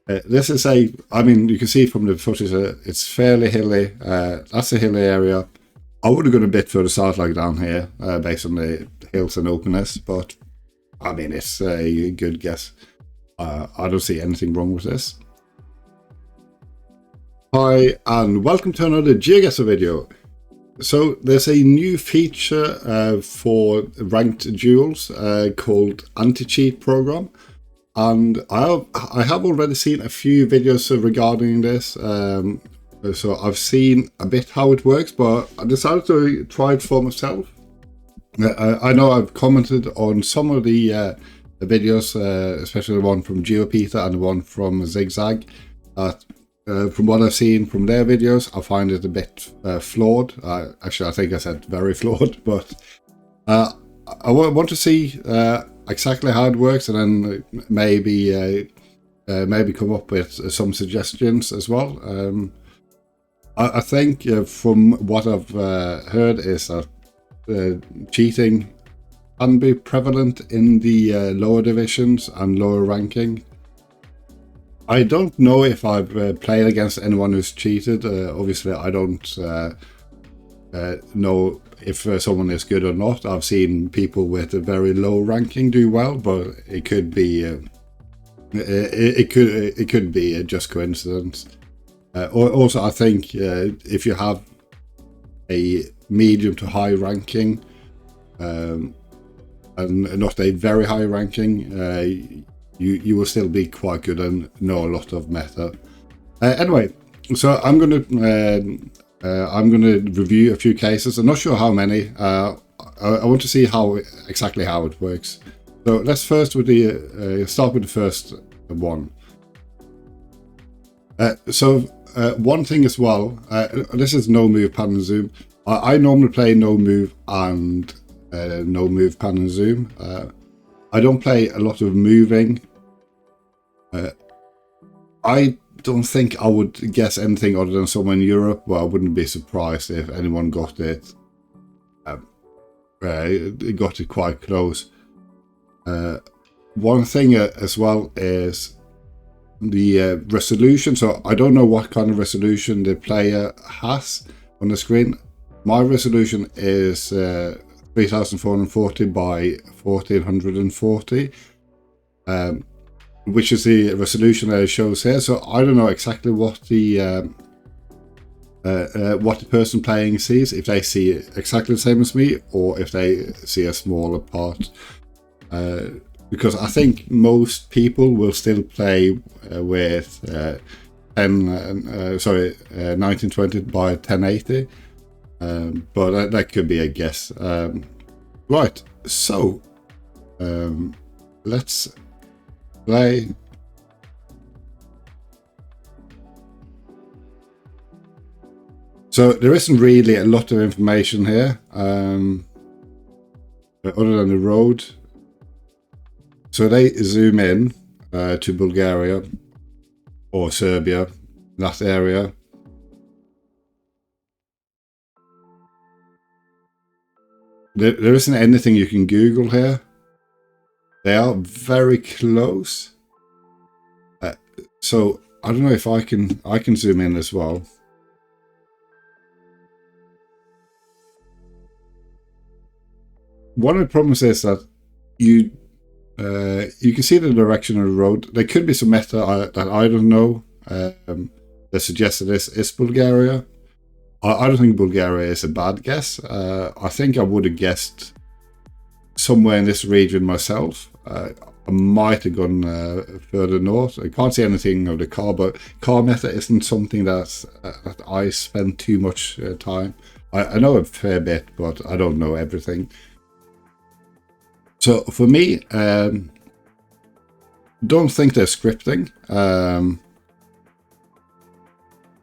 This is I mean, you can see from the footage, it's fairly hilly. That's a hilly area. I would have gone a bit further south, like down here, based on the hills and openness, but I mean, it's a good guess. I don't see anything wrong with this. Hi, and welcome to another Geoguessr video. So there's a new feature for ranked duels called Anti-Cheat Program. And I have already seen a few videos regarding this, so I've seen a bit how it works, but I decided to try it for myself. I know I've commented on some of the videos, especially the one from Geoguessr and the one from Zigzag. From what I've seen from their videos, I find it a bit flawed. Actually, I think I said very flawed, but I want to see exactly how it works, and then maybe come up with some suggestions as well. I think from what I've heard is that cheating can be prevalent in the lower divisions and lower ranking. I don't know if I've played against anyone who's cheated. Obviously, I don't know if someone is good or not. I've seen people with a very low ranking do well, but it could be it could be just coincidence. Also, I think if you have a medium to high ranking and not a very high ranking, you will still be quite good and know a lot of meta. Anyway, so I'm gonna review a few cases. I'm not sure how many. I want to see exactly how it works. So let's first with start with the first one. One thing as well. This is no move pan and zoom. I normally play no move and no move pan and zoom. I don't play a lot of moving. I don't think I would guess anything other than someone in Europe, but I wouldn't be surprised if anyone got it. Got it quite close. One thing as well is the resolution. So I don't know what kind of resolution the player has on the screen. My resolution is 3440 by 1440. Which is the resolution that it shows here. So I don't know exactly what the person playing sees, if they see it exactly the same as me or if they see a smaller part. Because I think most people will still play with 1920 by 1080, but that could be a guess. Right, so let's play. So there isn't really a lot of information here, other than the road. So they zoom in to Bulgaria or Serbia, that area. There isn't anything you can Google here. They are very close. So I don't know if I can zoom in as well. One of the problems is that you can see the direction of the road. There could be some meta that I don't know that suggests that this is Bulgaria. I don't think Bulgaria is a bad guess. I think I would have guessed somewhere in this region myself. I might have gone further north. I can't see anything of the car, but car meta isn't something that I spend too much time. I know a fair bit, but I don't know everything. So for me, don't think they're scripting,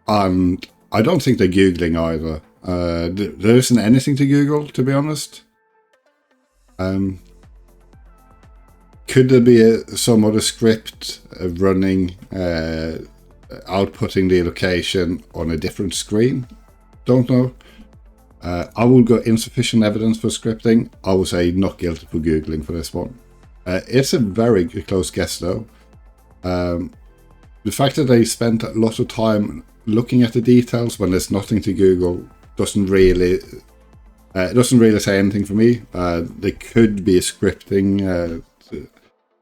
and I don't think they're Googling either. There isn't anything to Google, to be honest. Could there be some other script running, outputting the location on a different screen? Don't know. I will go insufficient evidence for scripting. I will say not guilty for Googling for this one. It's a very close guess though. The the fact that they spent a lot of time looking at the details when there's nothing to Google doesn't really say anything for me. There could be a scripting,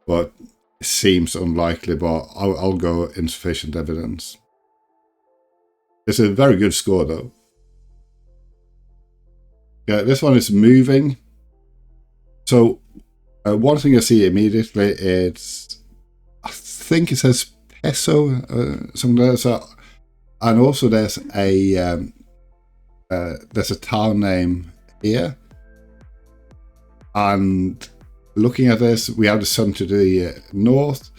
but it seems unlikely. But I'll go insufficient evidence. It's a very good score though. Yeah, this one is moving. So one thing I see immediately is, I think it says peso, something like that. So, and also there's a town name here. And looking at this, we have the sun to the north.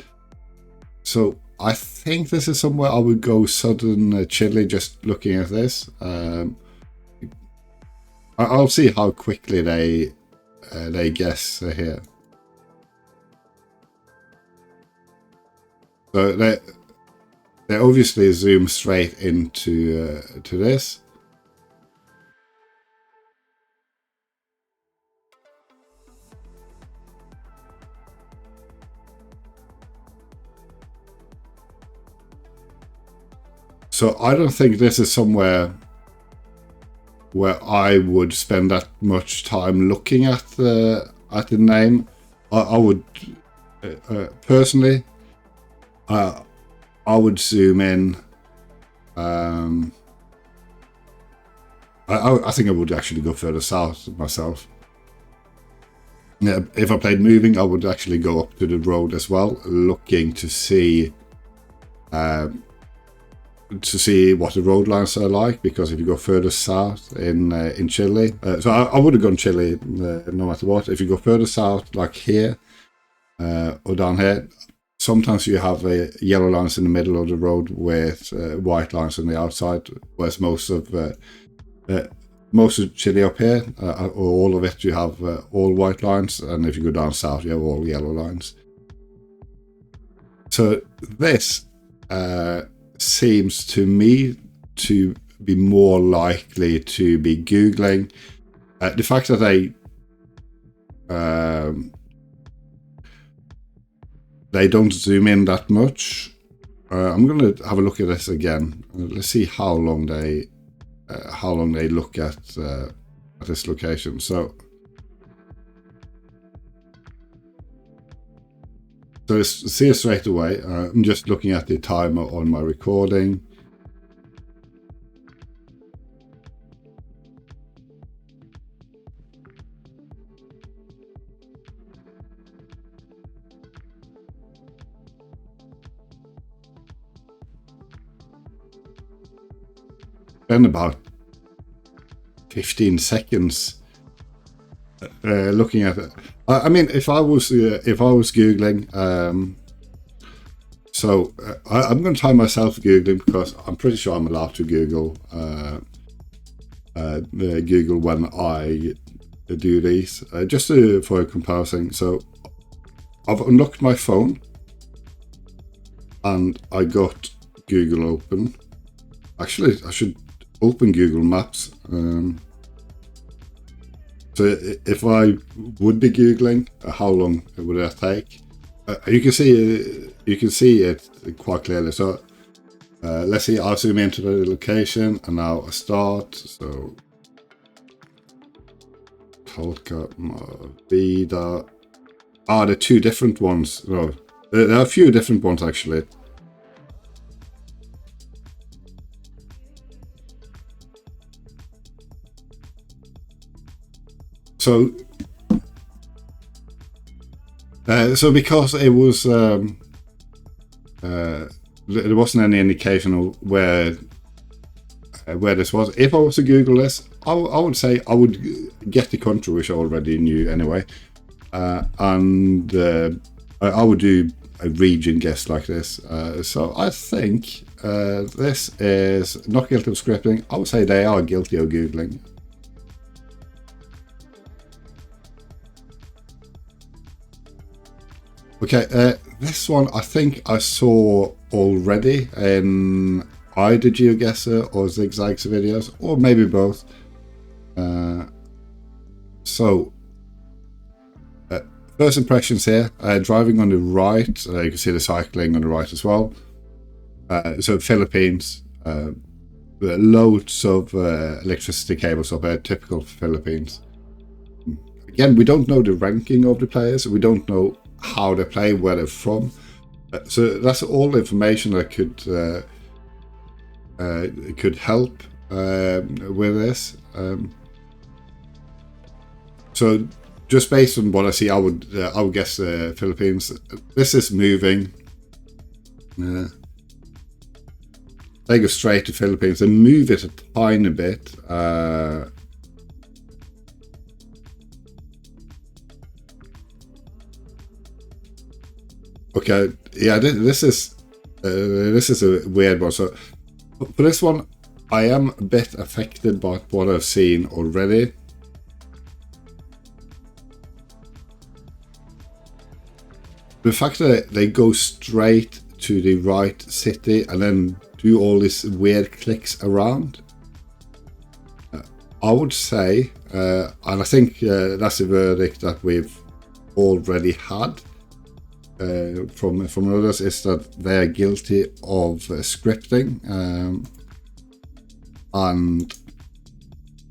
So I think this is somewhere I would go southern Chile, just looking at this. I'll see how quickly they guess here. So they obviously zoom straight into to this. So I don't think this is somewhere where I would spend that much time looking at the name. I would personally, I would zoom in. I think I would actually go further south myself. Yeah, if I played moving, I would actually go up to the road as well, looking to see what the road lines are like, because if you go further south in Chile, so I would have gone Chile no matter what. If you go further south, like here or down here, sometimes you have yellow lines in the middle of the road with white lines on the outside, whereas most of Chile up here, or all of it, you have all white lines, and if you go down south, you have all yellow lines. So this seems to me to be more likely to be Googling. The fact that they don't zoom in that much. I'm going to have a look at this again. Let's see how long they look at this location. So see it straight away. I'm just looking at the timer on my recording. Then about 15 seconds looking at it. I mean, if I was Googling, I'm going to time myself Googling, because I'm pretty sure I'm allowed to Google Google when I do these, just for a comparison. So I've unlocked my phone and I got Google open. Actually, I should open Google Maps. So if I would be Googling, how long would that take? You can see it quite clearly. So let's see, I'll zoom into the location and now I start. So Tolka Vida. There are two different ones. No, there are a few different ones actually. So because it was there wasn't any indication of where this was. If I was to Google this, I would say I would get the country, which I already knew anyway, and I would do a region guess like this. So I think this is not guilty of scripting. I would say they are guilty of Googling. Okay, this one I think I saw already in either Geoguessr or Zigzag's videos, or maybe both. First impressions here, driving on the right, you can see the cycling on the right as well. So Philippines, loads of electricity cables up there, typical Philippines. Again, we don't know the ranking of the players. We don't know how they play, where they're from. So that's all the information that could help with this. So just based on what I see, I would guess Philippines. This is moving. They go straight to Philippines and move it a tiny bit. Okay, yeah, this is a weird one. So for this one, I am a bit affected by what I've seen already. The fact that they go straight to the right city and then do all these weird clicks around, I would say, and I think that's a verdict that we've already had from others, is that they are guilty of scripting, and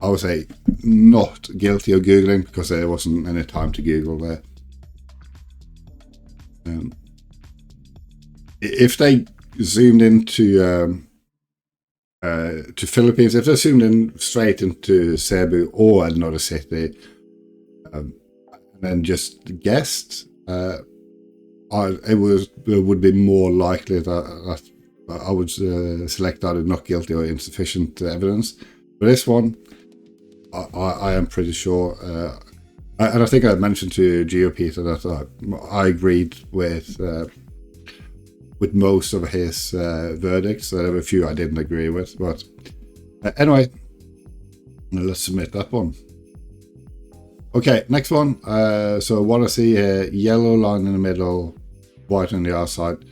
I would say not guilty of Googling, because there wasn't any time to Google there. If they zoomed into Philippines, if they zoomed in straight into Cebu or another city, and then just guessed, it would be more likely that I would select either not guilty or insufficient evidence. For this one, I am pretty sure, and I think I mentioned to GeoPeter that I agreed with most of his verdicts. There were a few I didn't agree with, but anyway, let's submit that one. Okay, next one. So what I see here, yellow line in the middle, white on the outside.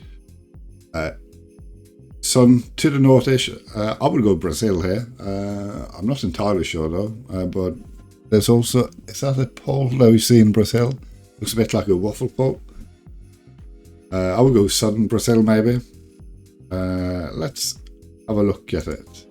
Sun to the north-ish. I would go Brazil here. I'm not entirely sure though, but there's also, is that a pole that we see in Brazil? Looks a bit like a waffle pole. I would go southern Brazil maybe. Let's have a look at it.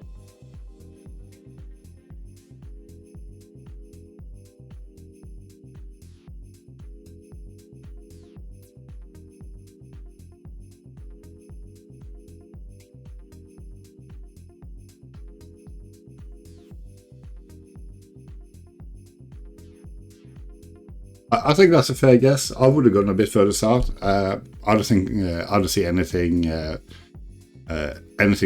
I think that's a fair guess. I would have gone a bit further south. I don't think I don't see anything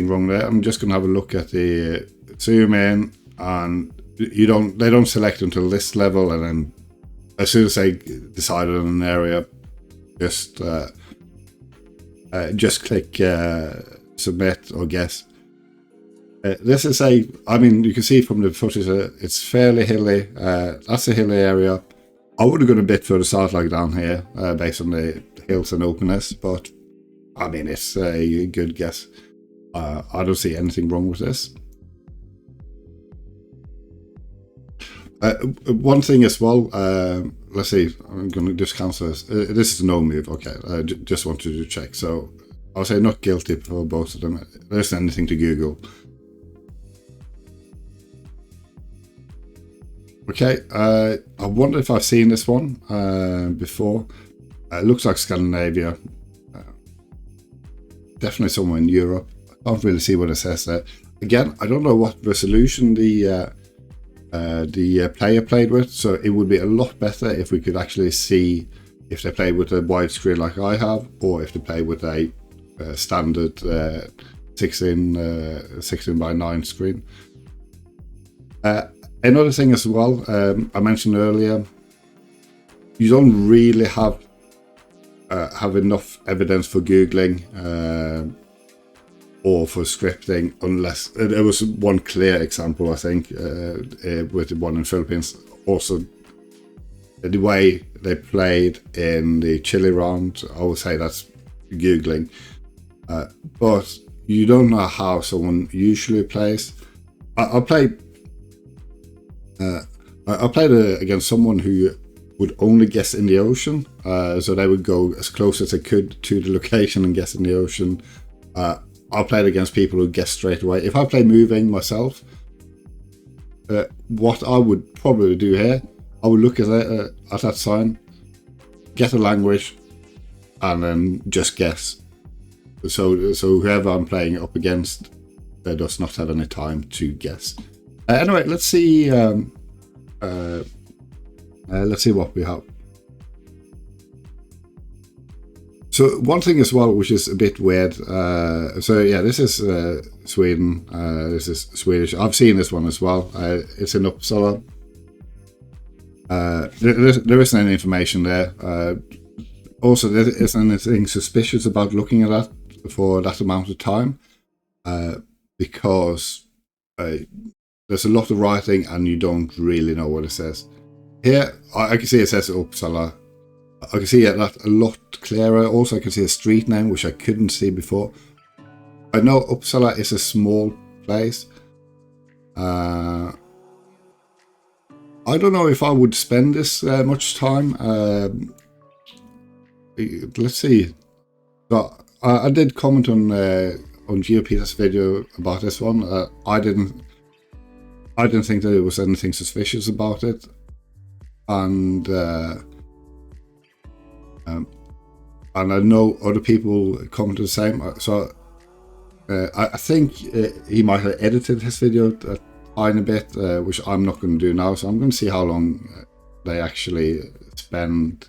wrong there. I'm just going to have a look at the zoom in, and they don't select until this level, and then as soon as they decide on an area, just click submit or guess. This is you can see from the footage it's fairly hilly. That's a hilly area. I would have gone a bit further south, like down here, based on the hills and openness, but I mean, it's a good guess. I don't see anything wrong with this. One thing as well, let's see, I'm going to just cancel this. This is no move, okay, just wanted to check. So I'll say not guilty for both of them. There isn't anything to Google. Okay, I wonder if I've seen this one before. It looks like Scandinavia. Definitely somewhere in Europe. I can't really see what it says there. Again, I don't know what resolution the player played with, so it would be a lot better if we could actually see if they played with a wide screen like I have, or if they played with a standard 16 by 9 screen. Another thing as well, I mentioned earlier, you don't really have enough evidence for Googling or for scripting, unless there was one clear example, I think, with the one in Philippines. Also, the way they played in the Chile round, I would say that's Googling. But you don't know how someone usually plays. I played against someone who would only guess in the ocean, so they would go as close as they could to the location and guess in the ocean. I'll play it against people who guess straight away. If I play moving myself, what I would probably do here, I would look at that sign, get a language, and then just guess. So whoever I'm playing up against does not have any time to guess. Anyway, let's see. Let's see what we have. So one thing as well, which is a bit weird. So yeah, this is Sweden. This is Swedish. I've seen this one as well. It's in Uppsala. There isn't any information there. Also, there isn't anything suspicious about looking at that for that amount of time, because there's a lot of writing and you don't really know what it says. Here, I can see it says Uppsala. I can see that a lot clearer. Also, I can see a street name, which I couldn't see before. I know Uppsala is a small place. I don't know if I would spend this much time. Let's see. So, I did comment on Geoguessr's video about this one. I didn't think that there was anything suspicious about it, and I know other people commented the same. So I think he might have edited his video a tiny bit, which I'm not going to do now. So I'm going to see how long they actually spend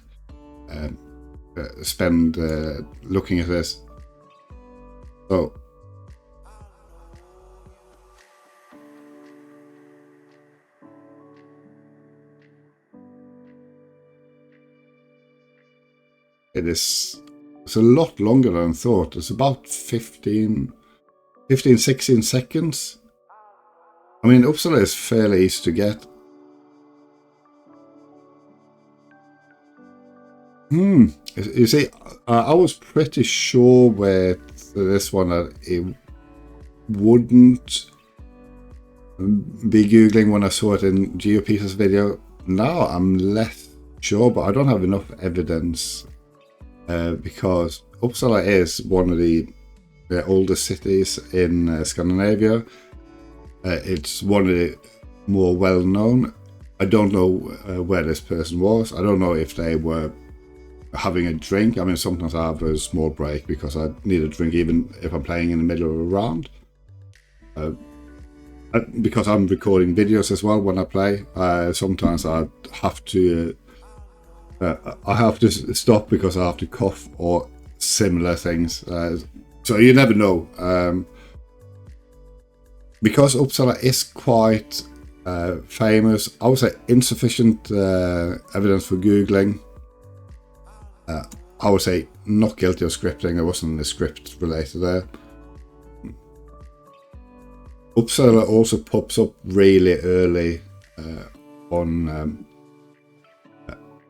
looking at this. So it's a lot longer than I thought. It's about 16 seconds. I mean, Uppsala is fairly easy to get. You see, I was pretty sure with this one that it wouldn't be Googling when I saw it in Geoguessr's video. Now I'm less sure, but I don't have enough evidence because Uppsala is one of the oldest cities in Scandinavia. It's one of the more well-known. I don't know where this person was. I don't know if they were having a drink. I mean, sometimes I have a small break because I need a drink even if I'm playing in the middle of a round. Because I'm recording videos as well when I play, sometimes I have to stop because I have to cough or similar things. So you never know. Because Uppsala is quite famous, I would say insufficient evidence for Googling. I would say not guilty of scripting. There wasn't any script related there. Uppsala also pops up really early on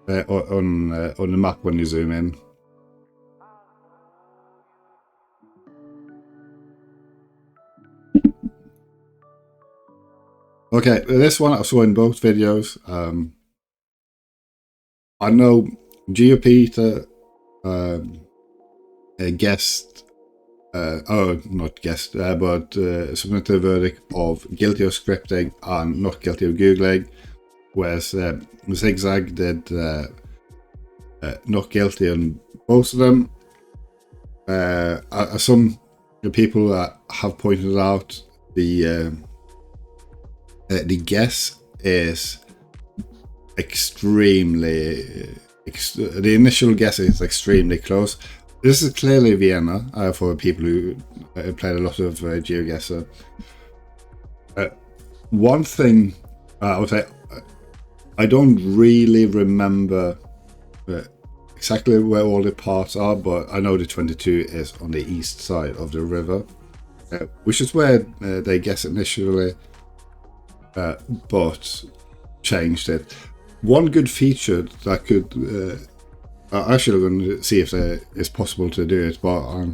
the map when you zoom in. Okay, this one I saw in both videos. I know Geoguessr guessed, not guessed, but submitted a verdict of guilty of scripting and not guilty of Googling, whereas Zigzag did not guilty on both of them. Some people have pointed out the guess is extremely. The initial guess is extremely close. This is clearly Vienna for people who played a lot of Geoguessr. One thing I would say, I don't really remember exactly where all the parts are, but I know the 22 is on the east side of the river, which is where they guess initially, but changed it. One good feature that could, I'm actually going to see if it's possible to do it, but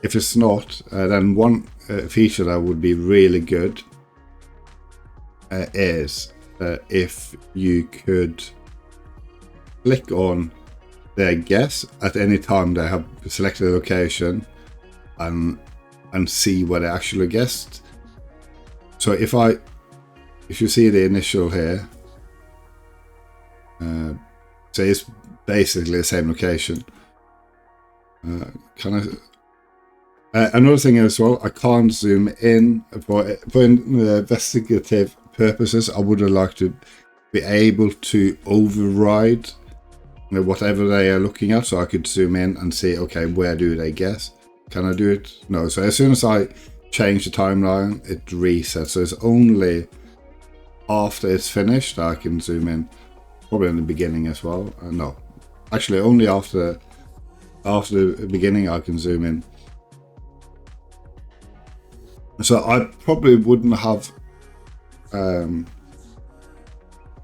if it's not, then one feature that would be really good is if you could click on their guess at any time they have selected a location, and see what I actually guessed. So if you see the initial here, so it's basically the same location. Another thing as well, I can't zoom in for investigative purposes. I would have liked to be able to override whatever they are looking at, so I could zoom in and see, okay, where do they guess? Can I do it? No. So as soon as I change the timeline, it resets. So it's only after it's finished I can zoom in. Probably in the beginning as well. No, actually only after the beginning I can zoom in. So I probably wouldn't have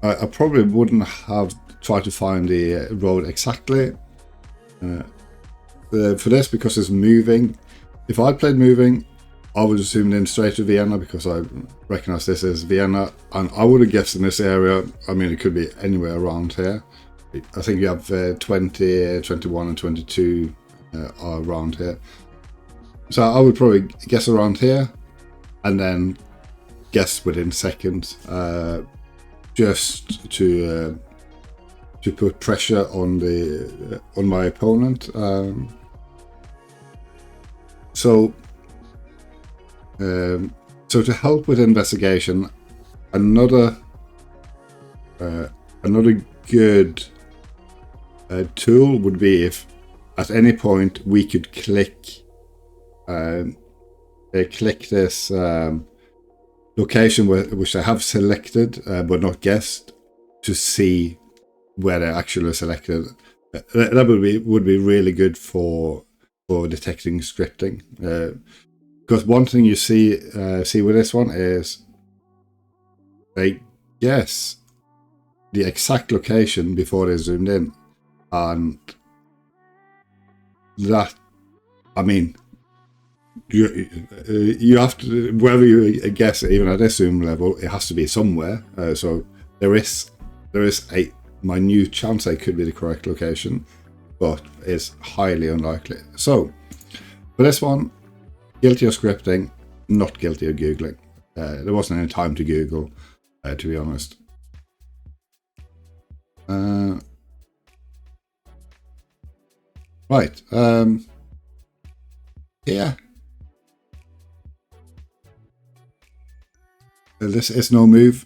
I probably wouldn't have tried to find the road exactly for this, because it's moving. If I played moving, I would have zoomed in straight to Vienna, because I recognize this as Vienna, and I would have guessed in this area. I mean, it could be anywhere around here. I think you have 20, 21 and 22 are around here. So I would probably guess around here and then guess within seconds, just to put pressure on my opponent. So to help with investigation, another good tool would be if at any point we could click this location which I have selected but not guessed, to see where they're actually selected. That would be really good for detecting scripting. Because one thing you see with this one is they guess the exact location before they zoomed in, and that, I mean, you have to, wherever you guess, even at this zoom level, it has to be somewhere. So there is a minute chance it could be the correct location, but it's highly unlikely. So for this one, guilty of scripting, not guilty of Googling. There wasn't any time to Google, to be honest. Right. Yeah. This is no move.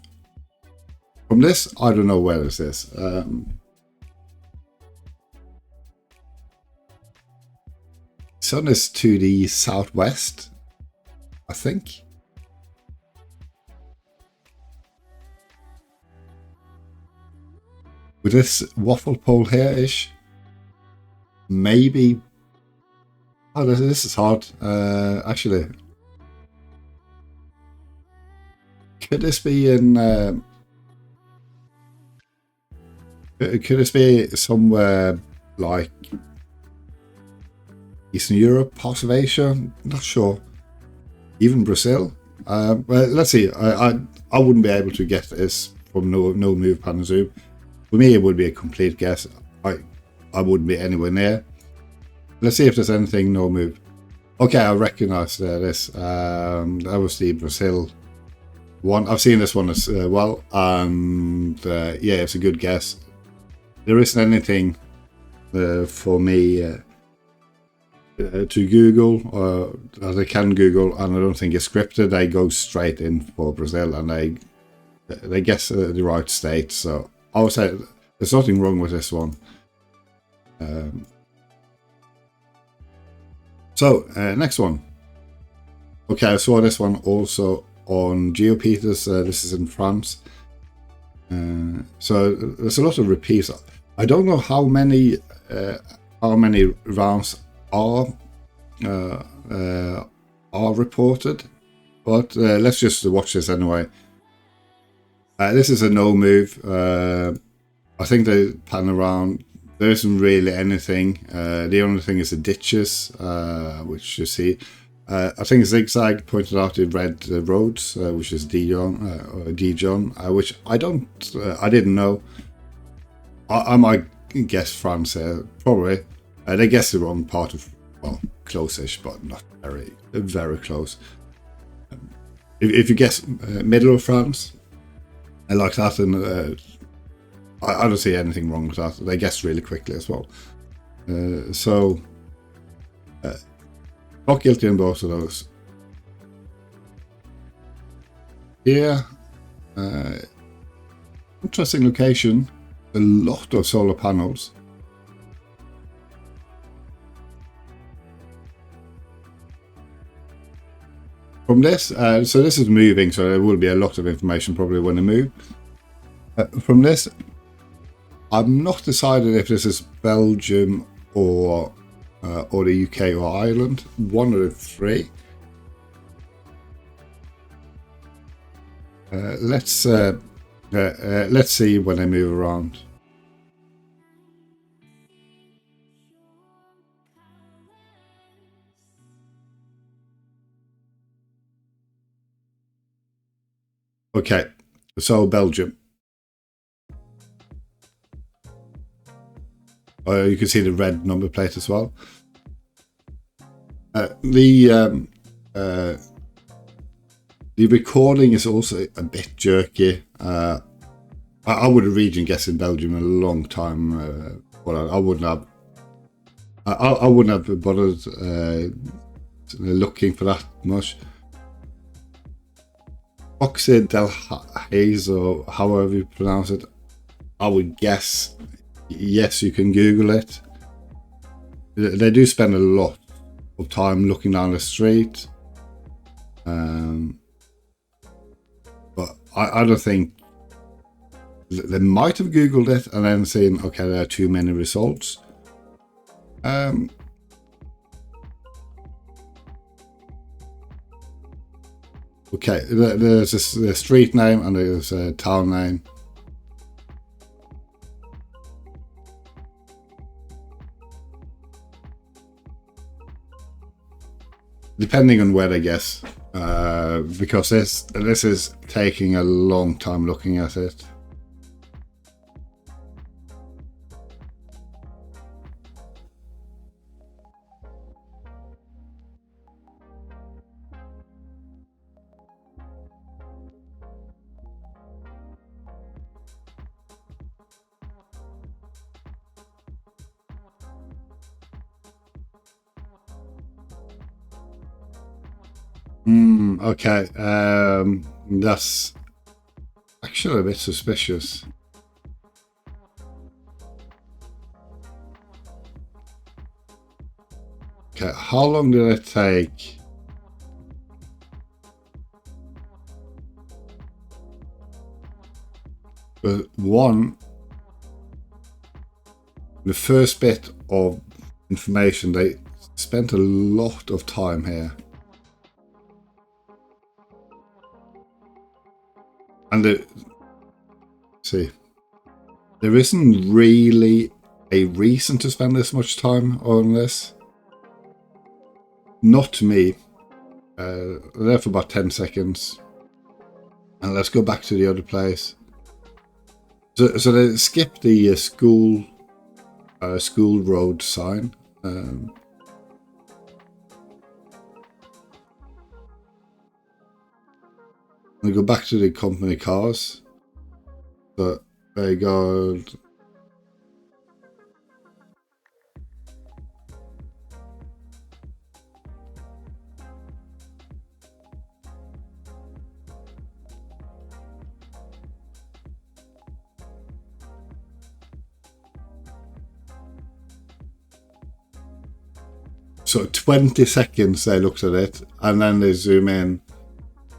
From this, I don't know where this is. Sun is to the southwest, I think. With this waffle pole here-ish, maybe. Oh, this is hard. Actually, could this be in? Could this be somewhere like Eastern Europe, parts of Asia? Not sure. Even Brazil. Well, let's see. I wouldn't be able to get this from no move pan and zoom. For me, it would be a complete guess. I wouldn't be anywhere near. Let's see if there's anything no move. Okay, I recognize this. That was the Brazil one. I've seen this one as well, and yeah, it's a good guess. There isn't anything for me to Google that I can Google, and I don't think it's scripted. They go straight in for Brazil, and they guess the right state. So I would say there's nothing wrong with this one. So next one. Okay, I saw this one also on Geoguessr. This is in France. So there's a lot of repeats. I don't know how many rounds are reported, but let's just watch this anyway. This is a no move. I think they pan around. There isn't really anything. The only thing is the ditches, which you see. I think Zigzag pointed out the red roads, which is Dijon, which I didn't know. I might guess France here, probably. They guessed the wrong part of, well, close-ish, but not very, very close. If you guess middle of France, I like that, and I don't see anything wrong with that. They guess really quickly as well. So, not guilty in both of those. Here, interesting location, a lot of solar panels. From this, so this is moving, so there will be a lot of information probably when I move. From this, I'm not decided if this is Belgium or the UK or Ireland. One of the three. Let's see when I move around. Okay, so Belgium. You can see the red number plate as well. The recording is also a bit jerky. I would have region guessed in Belgium a long time, but I wouldn't have. I wouldn't have bothered looking for that much. Oxide del Haze, or however you pronounce it, I would guess. Yes, you can Google it. They do spend a lot of time looking down the street. But I don't think they might have Googled it and then seen, okay, there are too many results. Okay, there's a street name and there's a town name. Depending on where they guess, because this is taking a long time looking at it. Okay, that's actually a bit suspicious. Okay, how long did it take? But one, the first bit of information, they spent a lot of time here. And see, there isn't really a reason to spend this much time on this. Not to me. There for about 10 seconds. And let's go back to the other place. So they skipped the school road sign. We go back to the company cars. So they go. So 20 seconds they looked at it, and then they zoom in.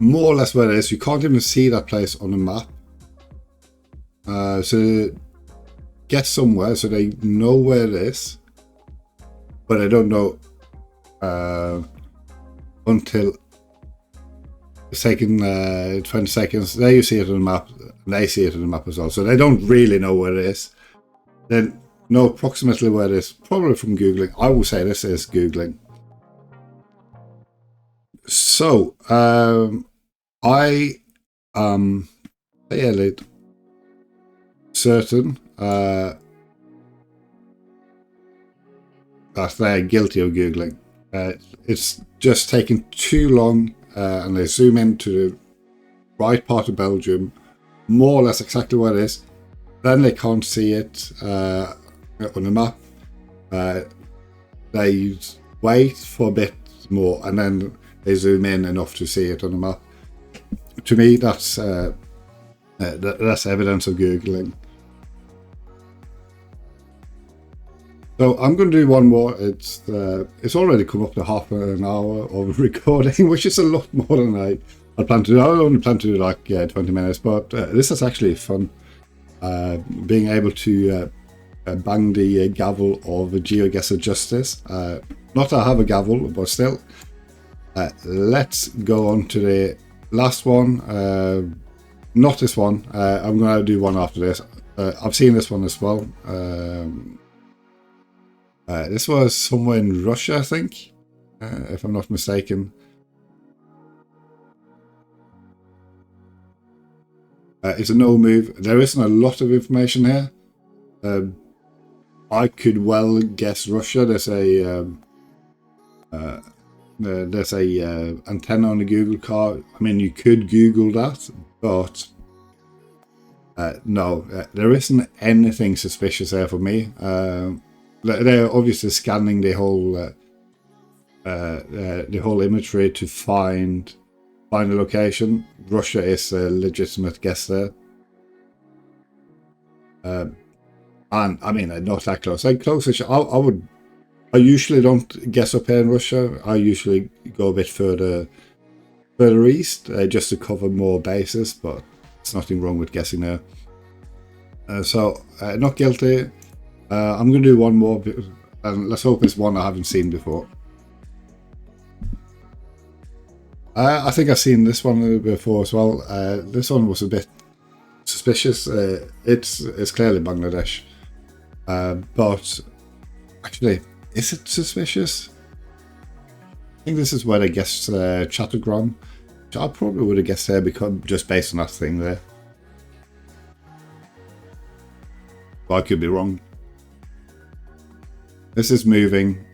More or less where it is. You can't even see that place on the map. So get somewhere so they know where it is, but they don't know until it's taken 20 seconds. There you see it on the map, and they see it on the map as well. So they don't really know where it is. They know approximately where it is, probably from Googling. I will say this is Googling. So, I am fairly certain that they're guilty of Googling. it's just taking too long, and they zoom into the right part of Belgium, more or less exactly where it is. Then they can't see it on the map. They wait for a bit more, and then they zoom in enough to see it on the map. To me, that's evidence of Googling. So I'm going to do one more. It's already come up to half an hour of recording, which is a lot more than I planned to do. I only planned to do like 20 minutes, but this is actually fun. Being able to bang the gavel of Geoguessr justice. Not that I have a gavel, but still. Let's go on to the last one. Not this one. I'm going to do one after this. I've seen this one as well. This was somewhere in Russia, I think, if I'm not mistaken. It's a no move. There isn't a lot of information here. I could well guess Russia. There's a antenna on the Google car. I mean, you could Google that, but no, there isn't anything suspicious there for me. They're obviously scanning the whole imagery to find the location. Russia is a legitimate guess there. And I mean, not that close. Like close-ish. I usually don't guess up here in Russia. I usually go a bit further east, just to cover more bases. But there's nothing wrong with guessing there. So not guilty. I'm going to do one more, and let's hope it's one I haven't seen before. I think I've seen this one before as well. This one was a bit suspicious. It's clearly Bangladesh, but actually, is it suspicious? I think this is where they guessed Chattogram. I probably would have guessed there because just based on that thing there. But I could be wrong. This is moving.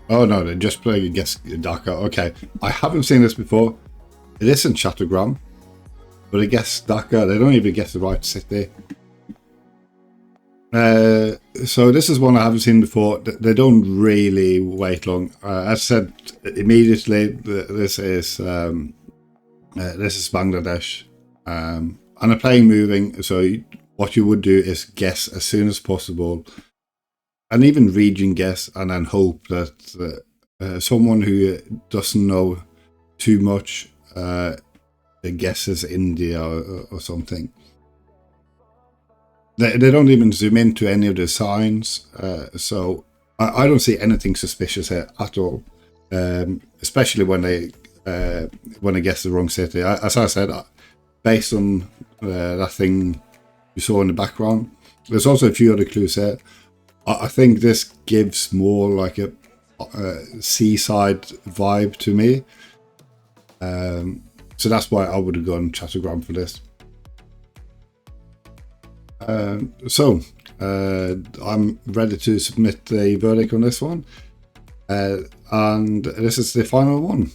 Oh no, they just play guess Dhaka. Okay, I haven't seen this before. It isn't Chattogram, but I guess Dhaka. They don't even guess the right city. So this is one I haven't seen before. They don't really wait long. As I said immediately, this is Bangladesh, and they're playing moving. So what you would do is guess as soon as possible, and even region guess, and then hope that someone who doesn't know too much guesses India or something. They don't even zoom into any of the signs, so I don't see anything suspicious here at all. Especially when they guess the wrong city. As I said, based on that thing you saw in the background, there's also a few other clues here. I think this gives more like a seaside vibe to me, so that's why I would have gone Chattogram for this. So I'm ready to submit the verdict on this one, and this is the final one.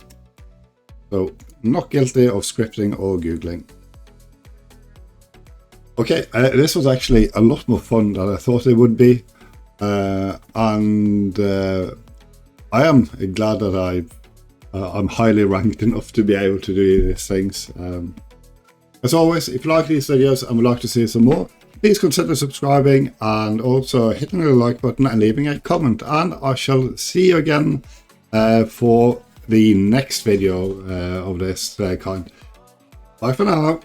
So not guilty of scripting or Googling. Okay, this was actually a lot more fun than I thought it would be, and I am glad that I'm highly ranked enough to be able to do these things. As always, if you like these videos and would like to see some more, please consider subscribing and also hitting the like button and leaving a comment. And I shall see you again for the next video of this kind. Bye for now.